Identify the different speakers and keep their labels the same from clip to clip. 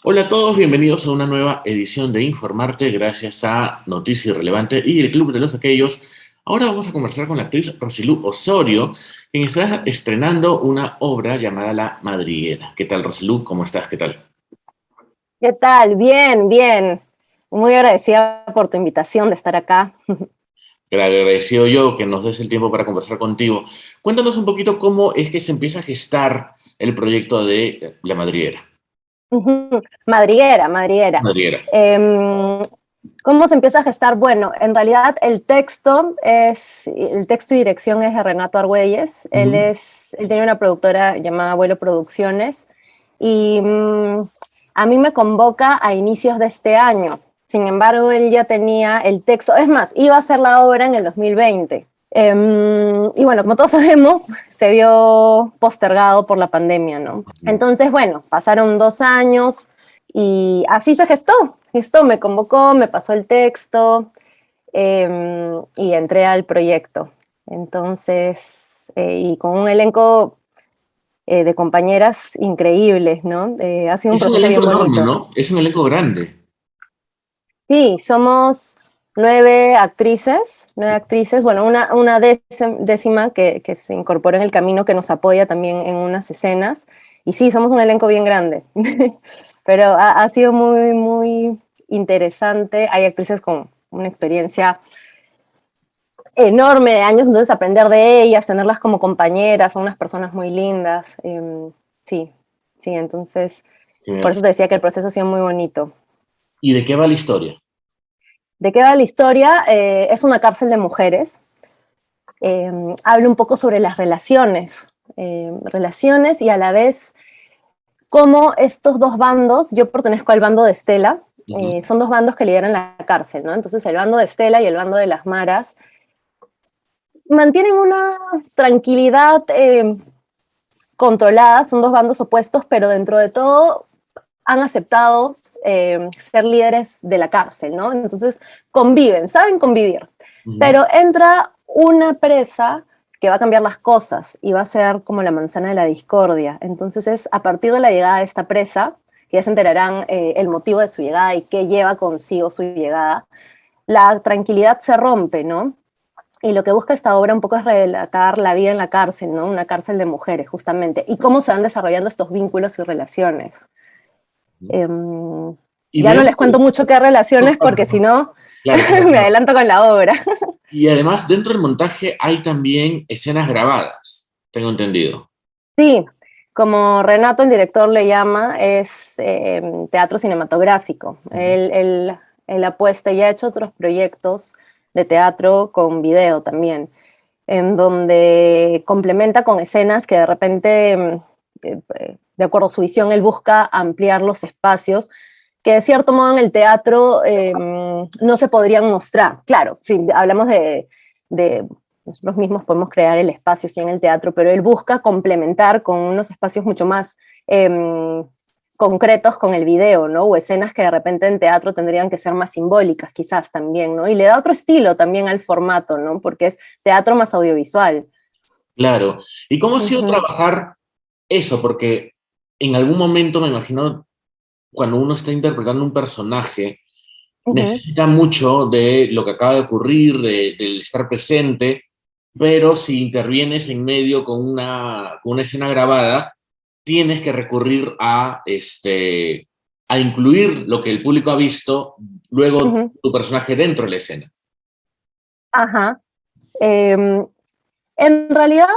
Speaker 1: Hola a todos, bienvenidos a una nueva edición de Informarte gracias a Noticia Irrelevante y el Club de los Aquellos. Ahora vamos a conversar con la actriz Rosilú Osorio, quien está estrenando una obra llamada La Madriguera. ¿Qué tal, Rosilú? ¿Cómo estás? ¿Qué tal?
Speaker 2: ¿Qué tal? Bien, bien. Muy agradecida por tu invitación de estar acá.
Speaker 1: Agradecido yo que nos des el tiempo para conversar contigo. Cuéntanos un poquito cómo es que se empieza a gestar el proyecto de La Madriguera.
Speaker 2: Madriguera, madriguera.
Speaker 1: Madriguera.
Speaker 2: Em, ¿Cómo se empieza a gestar? Bueno, en realidad el texto y dirección es de Renato Argüelles.
Speaker 1: Ujú.
Speaker 2: Él tiene una productora llamada Abuelo Producciones y a mí me convoca a inicios de este año. Sin embargo, él ya tenía el texto, es más, iba a hacer la obra en el 2020. Y bueno, como todos sabemos, se vio postergado por la pandemia, ¿no? Entonces, bueno, pasaron 2 años y así se gestó, me convocó, me pasó el texto y entré al proyecto. Entonces, y con un elenco de compañeras increíbles, ¿no? Ha sido un
Speaker 1: Es un
Speaker 2: proceso
Speaker 1: elenco
Speaker 2: bien
Speaker 1: enorme,
Speaker 2: bonito.
Speaker 1: ¿no? Es un elenco grande.
Speaker 2: Sí, somos 9 actrices, bueno, una décima que se incorporó en el camino, que nos apoya también en unas escenas, y sí, somos un elenco bien grande, pero ha sido muy, muy interesante. Hay actrices con una experiencia enorme de años, entonces aprender de ellas, tenerlas como compañeras, son unas personas muy lindas, sí, sí, entonces, por
Speaker 1: Genial.
Speaker 2: eso te decía que el proceso ha sido muy bonito.
Speaker 1: ¿Y de qué va la historia?
Speaker 2: ¿De qué va la historia? Es una cárcel de mujeres. Habla un poco sobre las relaciones y a la vez cómo estos dos bandos, yo pertenezco al bando de Estela,
Speaker 1: Ujú.
Speaker 2: son dos bandos que lideran la cárcel, ¿no? Entonces el bando de Estela y el bando de las Maras mantienen una tranquilidad controlada, son dos bandos opuestos, pero dentro de todo han aceptado ser líderes de la cárcel, ¿no? Entonces conviven, saben convivir.
Speaker 1: Ujú.
Speaker 2: Pero entra una presa que va a cambiar las cosas y va a ser como la manzana de la discordia. Entonces es a partir de la llegada de esta presa, que ya se enterarán el motivo de su llegada y qué lleva consigo su llegada, la tranquilidad se rompe, ¿no? Y lo que busca esta obra un poco es relatar la vida en la cárcel, ¿no? Una cárcel de mujeres, justamente, y cómo se van desarrollando estos vínculos y relaciones.
Speaker 1: Y
Speaker 2: Ya no
Speaker 1: veo
Speaker 2: les cuento mucho qué relaciones porque si no
Speaker 1: claro, claro,
Speaker 2: me
Speaker 1: claro.
Speaker 2: adelanto con la obra.
Speaker 1: Y además, dentro del montaje hay también escenas grabadas, tengo entendido.
Speaker 2: Sí, como Renato, el director, le llama, es teatro cinematográfico.
Speaker 1: Ujú.
Speaker 2: Él apuesta y ha hecho otros proyectos de teatro con video también, en donde complementa con escenas que de repente, de acuerdo a su visión, él busca ampliar los espacios que de cierto modo en el teatro no se podrían mostrar. Claro, si hablamos de nosotros mismos podemos crear el espacio sí en el teatro, pero él busca complementar con unos espacios mucho más concretos con el video, ¿no? O escenas que de repente en teatro tendrían que ser más simbólicas, quizás también, ¿no? Y le da otro estilo también al formato, ¿no? Porque es teatro más audiovisual.
Speaker 1: Claro. ¿Y cómo ha
Speaker 2: Uh
Speaker 1: sido
Speaker 2: -huh,
Speaker 1: trabajar eso? Porque en algún momento, me imagino, cuando uno está interpretando un personaje,
Speaker 2: uh -huh.
Speaker 1: necesita mucho de lo que acaba de ocurrir, del estar presente, pero si intervienes en medio con una escena grabada, tienes que recurrir a incluir lo que el público ha visto,
Speaker 2: Uh
Speaker 1: luego
Speaker 2: -huh.
Speaker 1: tu personaje dentro de la escena.
Speaker 2: Ajá. Eh, en realidad,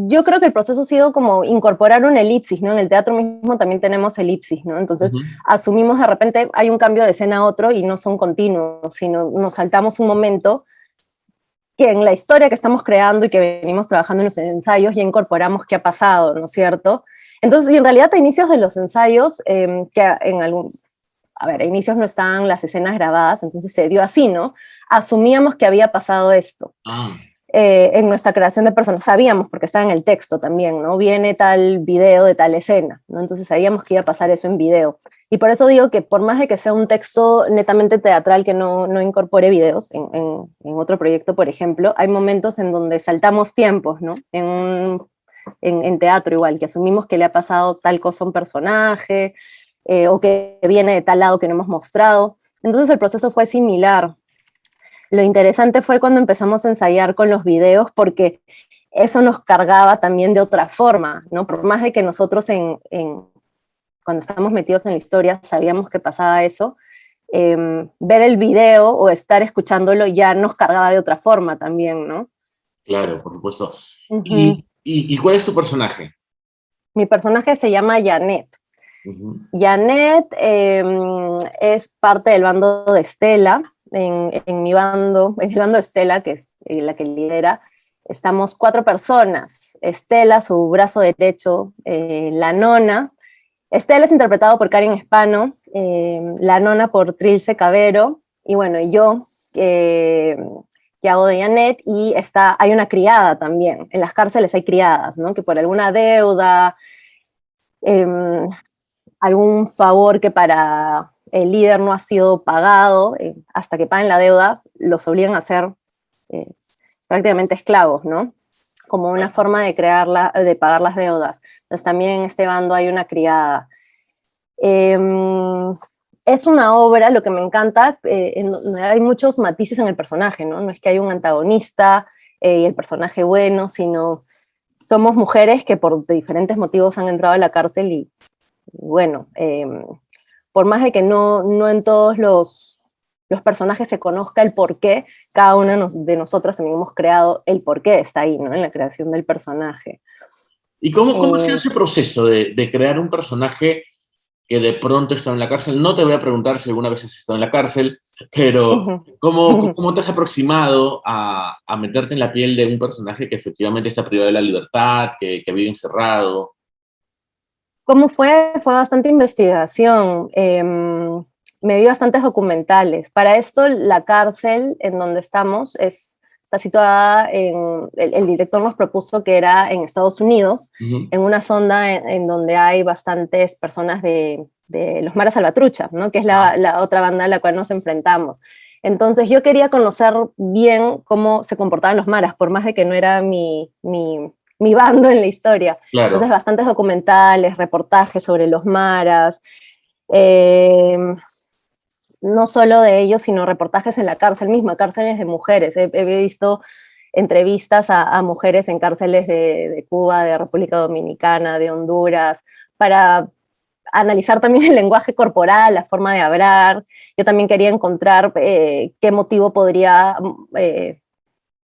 Speaker 2: yo creo que el proceso ha sido como incorporar una elipsis, ¿no? En el teatro mismo también tenemos elipsis, ¿no? Entonces,
Speaker 1: Ujú.
Speaker 2: asumimos de repente hay un cambio de escena a otro y no son continuos, sino nos saltamos un momento que en la historia que estamos creando y que venimos trabajando en los ensayos ya incorporamos qué ha pasado, ¿no es cierto? Entonces, y en realidad a inicios de los ensayos, a ver, a inicios no estaban las escenas grabadas, entonces se dio así, ¿no? Asumíamos que había pasado esto
Speaker 1: Ah,
Speaker 2: en nuestra creación de personas. Sabíamos, porque estaba en el texto también, ¿no? Viene tal video de tal escena, ¿no? Entonces sabíamos que iba a pasar eso en video. Y por eso digo que por más de que sea un texto netamente teatral que no incorpore videos, en otro proyecto, por ejemplo, hay momentos en donde saltamos tiempos, ¿no? En teatro igual, que asumimos que le ha pasado tal cosa a un personaje, o que viene de tal lado que no hemos mostrado. Entonces el proceso fue similar. Lo interesante fue cuando empezamos a ensayar con los videos, porque eso nos cargaba también de otra forma, ¿no? Por más de que nosotros cuando estábamos metidos en la historia sabíamos que pasaba eso, ver el video o estar escuchándolo ya nos cargaba de otra forma también, ¿no?
Speaker 1: Claro, por supuesto.
Speaker 2: Uh-huh.
Speaker 1: ¿Y cuál es tu personaje?
Speaker 2: Mi personaje se llama Janet.
Speaker 1: Uh-huh.
Speaker 2: Janet es parte del bando de Estela. En mi bando, en el bando de Estela, que es la que lidera, estamos 4 personas. Estela, su brazo derecho, la nona. Estela es interpretado por Karen Espano, la nona por Trilce Cabero, y bueno, yo, que hago de Janet, y hay una criada también. En las cárceles hay criadas, ¿no? Que por alguna deuda, eh, algún favor que para el líder no ha sido pagado, hasta que paguen la deuda, los obligan a ser eh, prácticamente esclavos, ¿no? Como una forma de de pagar las deudas. Entonces también en este bando hay una criada. Es una obra, lo que me encanta, hay muchos matices en el personaje, ¿no? No es que hay un antagonista y el personaje bueno, sino somos mujeres que por diferentes motivos han entrado a la cárcel y bueno, por más de que no en todos los personajes se conozca el porqué, cada una de nosotras también hemos creado el porqué, está ahí, ¿no? En la creación del personaje.
Speaker 1: ¿Y cómo ha sido ese proceso de crear un personaje que de pronto está en la cárcel? No te voy a preguntar si alguna vez has estado en la cárcel, pero ¿cómo te has aproximado a meterte en la piel de un personaje que efectivamente está privado de la libertad, que vive encerrado?
Speaker 2: ¿Cómo fue? Fue bastante investigación. Me vi bastantes documentales. Para esto, la cárcel en donde estamos está situada el director nos propuso que era en Estados Unidos, en una zona en donde hay bastantes personas de los Maras Salvatrucha, ¿no? Que es la otra banda a la cual nos enfrentamos. Entonces yo quería conocer bien cómo se comportaban los Maras, por más de que no era mi bando en la historia.
Speaker 1: Claro.
Speaker 2: Entonces, bastantes documentales, reportajes sobre los Maras, eh, no solo de ellos, sino reportajes en la cárcel misma, cárceles de mujeres. He visto entrevistas a mujeres en cárceles de Cuba, de República Dominicana, de Honduras, para analizar también el lenguaje corporal, la forma de hablar. Yo también quería encontrar qué motivo podría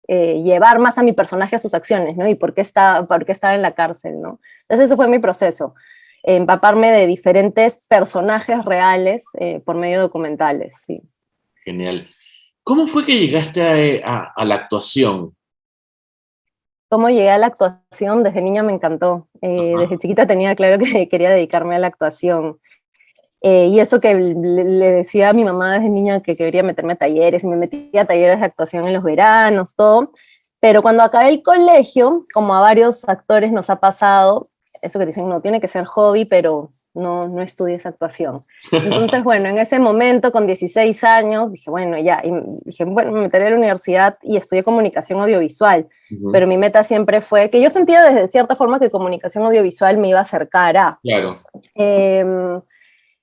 Speaker 2: llevar más a mi personaje a sus acciones, ¿no? Y por qué estaba en la cárcel, ¿no? Entonces ese fue mi proceso, empaparme de diferentes personajes reales por medio de documentales, sí.
Speaker 1: Genial. ¿Cómo fue que llegaste a la actuación?
Speaker 2: ¿Cómo llegué a la actuación? Desde niña me encantó. Desde chiquita tenía claro que quería dedicarme a la actuación. Y eso que le decía a mi mamá desde niña que quería meterme a talleres, y me metía a talleres de actuación en los veranos, todo. Pero cuando acabé el colegio, como a varios actores nos ha pasado, eso que dicen, no, tiene que ser hobby, pero no estudies actuación. Entonces, bueno, en ese momento, con 16 años, dije, bueno, ya, y dije, bueno, me meteré a la universidad y estudié comunicación audiovisual. Pero mi meta siempre fue, que yo sentía desde cierta forma que comunicación audiovisual me iba a acercar a...
Speaker 1: Claro.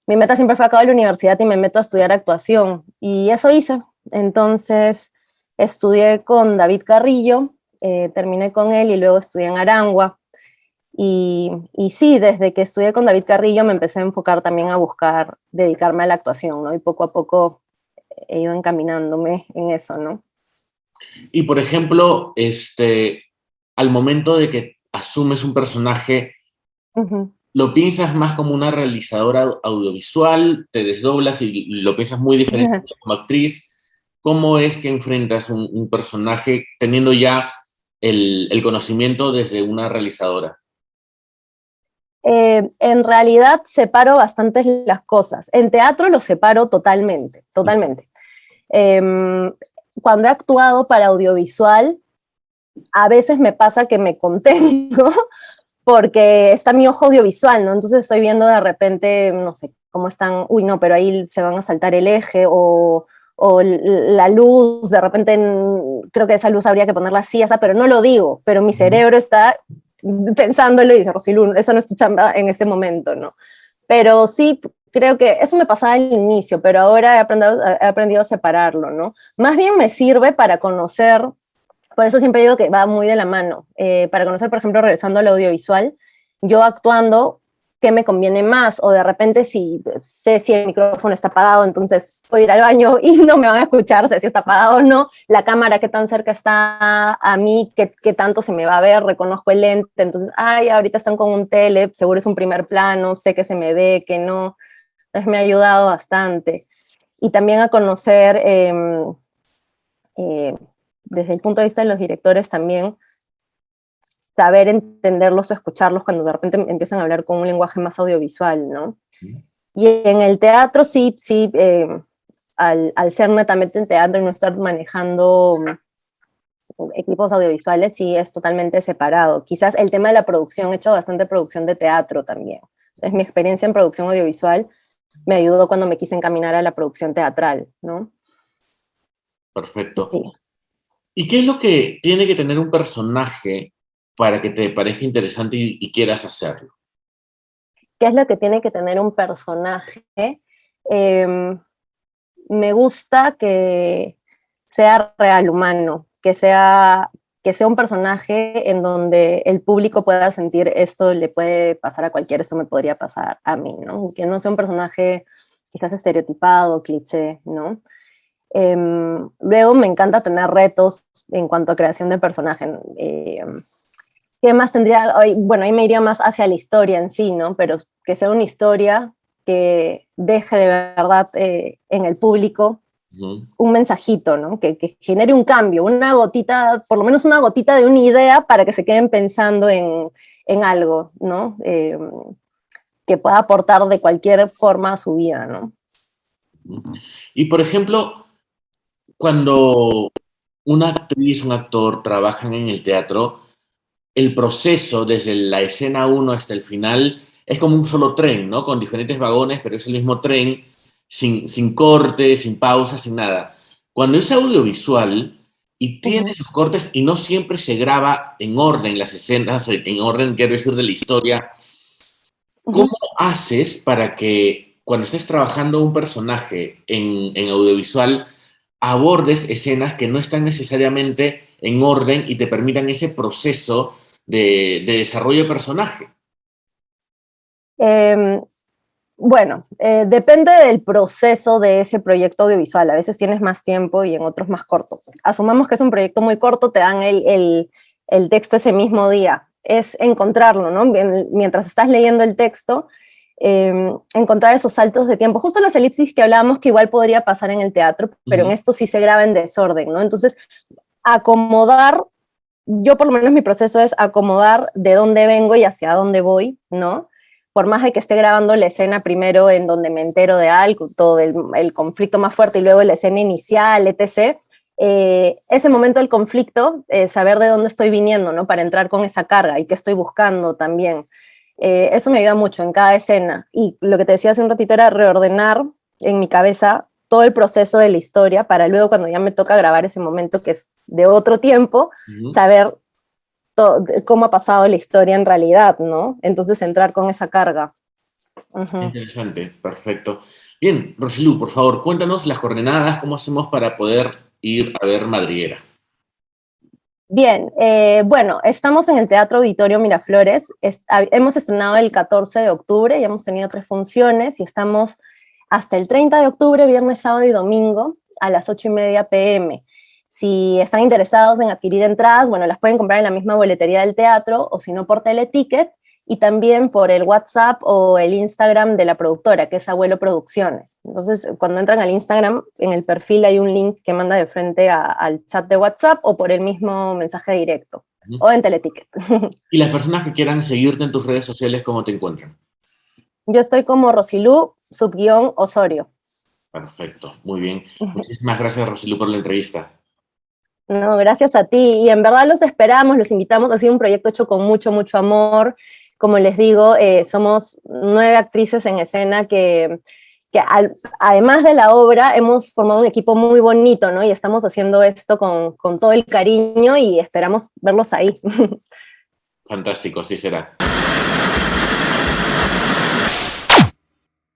Speaker 2: Mi meta siempre fue acabar la universidad y me meto a estudiar actuación. Y eso hice. Entonces, estudié con David Carrillo, terminé con él y luego estudié en Arangua. Y sí, desde que estudié con David Carrillo me empecé a enfocar también a buscar dedicarme a la actuación, ¿no? Y poco a poco he ido encaminándome en eso, ¿no?
Speaker 1: Y por ejemplo, al momento de que asumes un personaje, ¿lo piensas más como una realizadora audiovisual? ¿Te desdoblas y lo piensas muy diferente como actriz? ¿Cómo es que enfrentas un personaje teniendo ya el conocimiento desde una realizadora?
Speaker 2: En realidad separo bastante las cosas. En teatro lo separo totalmente, totalmente. Cuando he actuado para audiovisual, a veces me pasa que me contengo porque está mi ojo audiovisual, ¿no? Entonces estoy viendo de repente, no sé, cómo están, uy, no, pero ahí se van a saltar el eje o la luz, de repente creo que esa luz habría que ponerla así, esa, pero no lo digo, pero mi cerebro está pensándolo y dice, Rosilu, eso no es tu chamba en este momento, ¿no? Pero sí, creo que eso me pasaba al inicio, pero ahora he aprendido a separarlo, ¿no? Más bien me sirve para conocer, por eso siempre digo que va muy de la mano, para conocer, por ejemplo, regresando al audiovisual, yo actuando, qué me conviene más, o de repente si sé si el micrófono está apagado, entonces voy a ir al baño y no me van a escuchar, sé si está apagado o no, la cámara, qué tan cerca está a mí, qué tanto se me va a ver, reconozco el lente, entonces, ay, ahorita están con un tele, seguro es un primer plano, sé que se me ve, que no, entonces me ha ayudado bastante. Y también a conocer, eh, desde el punto de vista de los directores también, saber entenderlos o escucharlos cuando de repente empiezan a hablar con un lenguaje más audiovisual, ¿no? Y en el teatro sí, al ser netamente en teatro y no estar manejando equipos audiovisuales, sí es totalmente separado. Quizás el tema de la producción, he hecho bastante producción de teatro también. Entonces mi experiencia en producción audiovisual me ayudó cuando me quise encaminar a la producción teatral, ¿no?
Speaker 1: Perfecto.
Speaker 2: Sí.
Speaker 1: ¿Y qué es lo que tiene que tener un personaje para que te parezca interesante y quieras hacerlo?
Speaker 2: ¿Qué es lo que tiene que tener un personaje? Eh, Me gusta que sea real, humano, que sea un personaje en donde el público pueda sentir esto le puede pasar a cualquiera, esto me podría pasar a mí, ¿no? Que no sea un personaje quizás estereotipado, cliché, ¿no? Luego me encanta tener retos en cuanto a creación de personaje. ¿Qué más tendría? Bueno, ahí me iría más hacia la historia en sí, ¿no? Pero que sea una historia que deje de verdad en el público
Speaker 1: Ujú.
Speaker 2: un mensajito, ¿no? Que genere un cambio, una gotita, por lo menos una gotita de una idea para que se queden pensando en algo, ¿no? Que pueda aportar de cualquier forma a su vida, ¿no?
Speaker 1: Y por ejemplo, cuando una actriz, un actor trabajan en el teatro, el proceso desde la escena uno hasta el final es como un solo tren, ¿no? Con diferentes vagones, pero es el mismo tren, sin cortes, sin pausas, sin nada. Cuando es audiovisual y
Speaker 2: Uh
Speaker 1: tiene
Speaker 2: -huh,
Speaker 1: sus cortes y no siempre se graba en orden las escenas, en orden, quiero decir, de la historia,
Speaker 2: uh
Speaker 1: ¿cómo
Speaker 2: -huh.
Speaker 1: haces para que cuando estés trabajando un personaje en audiovisual abordes escenas que no están necesariamente en orden y te permitan ese proceso de desarrollo de personaje?
Speaker 2: Eh, bueno, depende del proceso de ese proyecto audiovisual. A veces tienes más tiempo y en otros más corto. Asumamos que es un proyecto muy corto, te dan el texto ese mismo día. Es encontrarlo, ¿no? Mientras estás leyendo el texto, encontrar esos saltos de tiempo. Justo las elipsis que hablábamos que igual podría pasar en el teatro, pero en
Speaker 1: Ujú.
Speaker 2: esto sí se graba en desorden, ¿no? Entonces, acomodar, yo por lo menos mi proceso es acomodar de dónde vengo y hacia dónde voy, ¿no? Por más de que esté grabando la escena primero en donde me entero de algo, todo el conflicto más fuerte y luego la escena inicial, etc., ese momento del conflicto, saber de dónde estoy viniendo, ¿no? Para entrar con esa carga y qué estoy buscando también. Eso me ayuda mucho en cada escena. Y lo que te decía hace un ratito era reordenar en mi cabeza todo el proceso de la historia para luego cuando ya me toca grabar ese momento que es de otro tiempo,
Speaker 1: Ujú.
Speaker 2: saber cómo ha pasado la historia en realidad, ¿no? Entonces entrar con esa carga. Uh -huh.
Speaker 1: Interesante, perfecto. Bien, Rosilú, por favor, cuéntanos las coordenadas, cómo hacemos para poder ir a ver Madriguera.
Speaker 2: Bien, bueno, estamos en el Teatro Auditorio Miraflores, hemos estrenado el 14 de octubre y hemos tenido 3 funciones y estamos hasta el 30 de octubre, viernes, sábado y domingo a las 8:30 p.m. Si están interesados en adquirir entradas, bueno, las pueden comprar en la misma boletería del teatro o si no por Teleticket y también por el WhatsApp o el Instagram de la productora, que es Abuelo Producciones. Entonces, cuando entran al Instagram, en el perfil hay un link que manda de frente al chat de WhatsApp o por el mismo mensaje directo
Speaker 1: Ujú.
Speaker 2: o en Teleticket.
Speaker 1: Y las personas que quieran seguirte en tus redes sociales, ¿cómo te encuentran?
Speaker 2: Yo estoy como Rosilú, subguión Osorio.
Speaker 1: Perfecto, muy bien. Muchísimas gracias, Rosilú, por la entrevista.
Speaker 2: No, gracias a ti. Y en verdad los esperamos, los invitamos. Ha sido un proyecto hecho con mucho, mucho amor. Como les digo, somos 9 actrices en escena que además de la obra hemos formado un equipo muy bonito, ¿no? Y estamos haciendo esto con todo el cariño y esperamos verlos ahí.
Speaker 1: Fantástico, así será.